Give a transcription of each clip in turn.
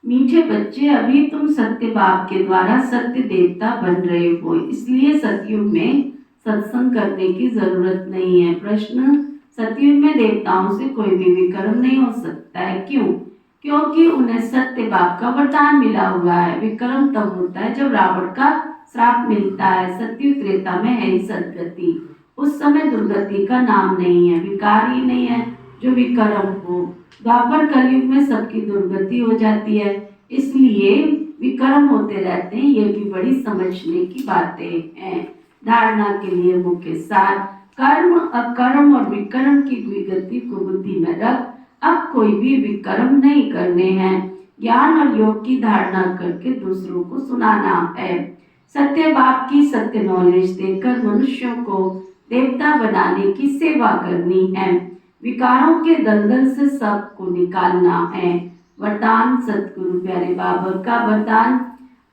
मीठे बच्चे, अभी तुम सत्य बाप के द्वारा सत्य देवता बन रहे हो, इसलिए सतयुग में सत्संग करने की जरूरत नहीं है। प्रश्न, सतयुग में देवताओं से कोई भी विक्रम नहीं हो सकता है, क्यों? क्योंकि उन्हें सत्य बाप का वरदान मिला हुआ है। विक्रम तब होता है जब रावण का श्राप मिलता है। सतयुग त्रेता में है ही सदगति, उस समय दुर्गति का नाम नहीं है, विकार ही नहीं है जो विक्रम हो। द्वापर कलयुग में सबकी दुर्गति हो जाती है, इसलिए विक्रम होते रहते हैं। ये भी बड़ी समझने की बातें हैं। धारणा के लिए मुख्य सार, कर्म, अकर्म और विक्रम की विगति को बुद्धि में रख अब कोई भी विक्रम नहीं करने हैं। ज्ञान और योग की धारणा करके दूसरों को सुनाना है। सत्य बाप की सत्य नॉलेज देकर मनुष्यों को देवता बनाने की सेवा करनी है। विकारों के दलदल से सबको निकालना है। वरदान, सतगुरु प्यारे बाबा का वरदान,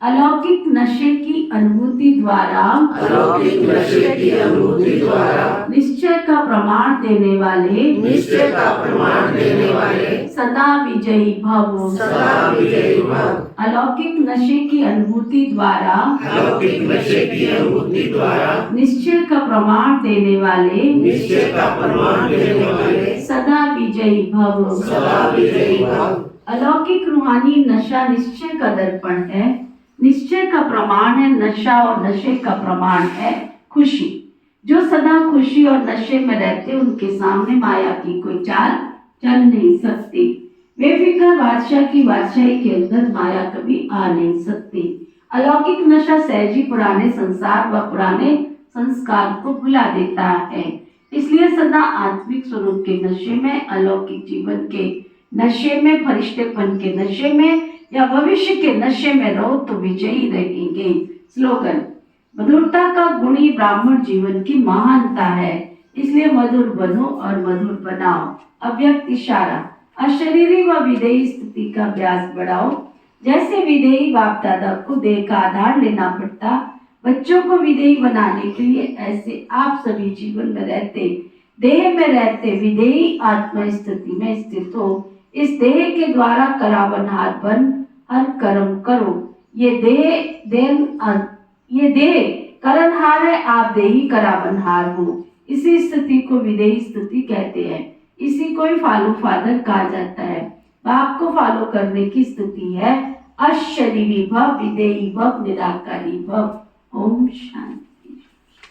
अलौकिक नशे की अनुभूति द्वारा, अलौकिक नशे की अनुभूति द्वारा निश्चय का प्रमाण देने वाले, निश्चय का प्रमाण देने वाले सदा विजयी भव, सदा विजयी भव। अलौकिक नशे की अनुभूति द्वारा, अलौकिक नशे की अनुभूति द्वारा निश्चय का प्रमाण देने वाले, निश्चय का प्रमाण देने वाले सदा विजयी भव, सदा विजयी भव। अलौकिक रूहानी नशा निश्चय का दर्पण है, निश्चय का प्रमाण है नशा और नशे का प्रमाण है खुशी। जो सदा खुशी और नशे में रहते उनके सामने माया की कोई चाल चल नहीं सकती। बेफिक्र बादशाह की बादशाही के अंदर माया कभी आ नहीं सकती। अलौकिक नशा सहजी पुराने संसार व पुराने संस्कार को भुला देता है, इसलिए सदा आत्मिक स्वरूप के नशे में, अलौकिक जीवन के नशे में, फरिश्तेपन के नशे में या भविष्य के नशे में रहो तो विजयी रहेंगे। स्लोगन, मधुरता का गुण ही ब्राह्मण जीवन की महानता है, इसलिए मधुर बनो और मधुर बनाओ। अव्यक्त इशारा, अशरीरी व विदेही स्थिति का अभ्यास बढ़ाओ। जैसे विदेही बाप दादा को देह का आधार लेना पड़ता, बच्चों को विदेही बनाने के लिए, ऐसे आप सभी जीवन में रहते, देह में रहते विदेही आत्मा स्थिति में स्थित हो। इस देह के द्वारा करावनहार बन हर कर्म करो। ये देह करनहार है, आप देही करावनहार हो। इसी स्थिति को विदेही स्थिति कहते हैं। इसी को ही फॉलो फादर कहा जाता है। बाप को फॉलो करने की स्थिति है अशरीरी भव, विदेही भव, निराकारी भव। ओम शांति।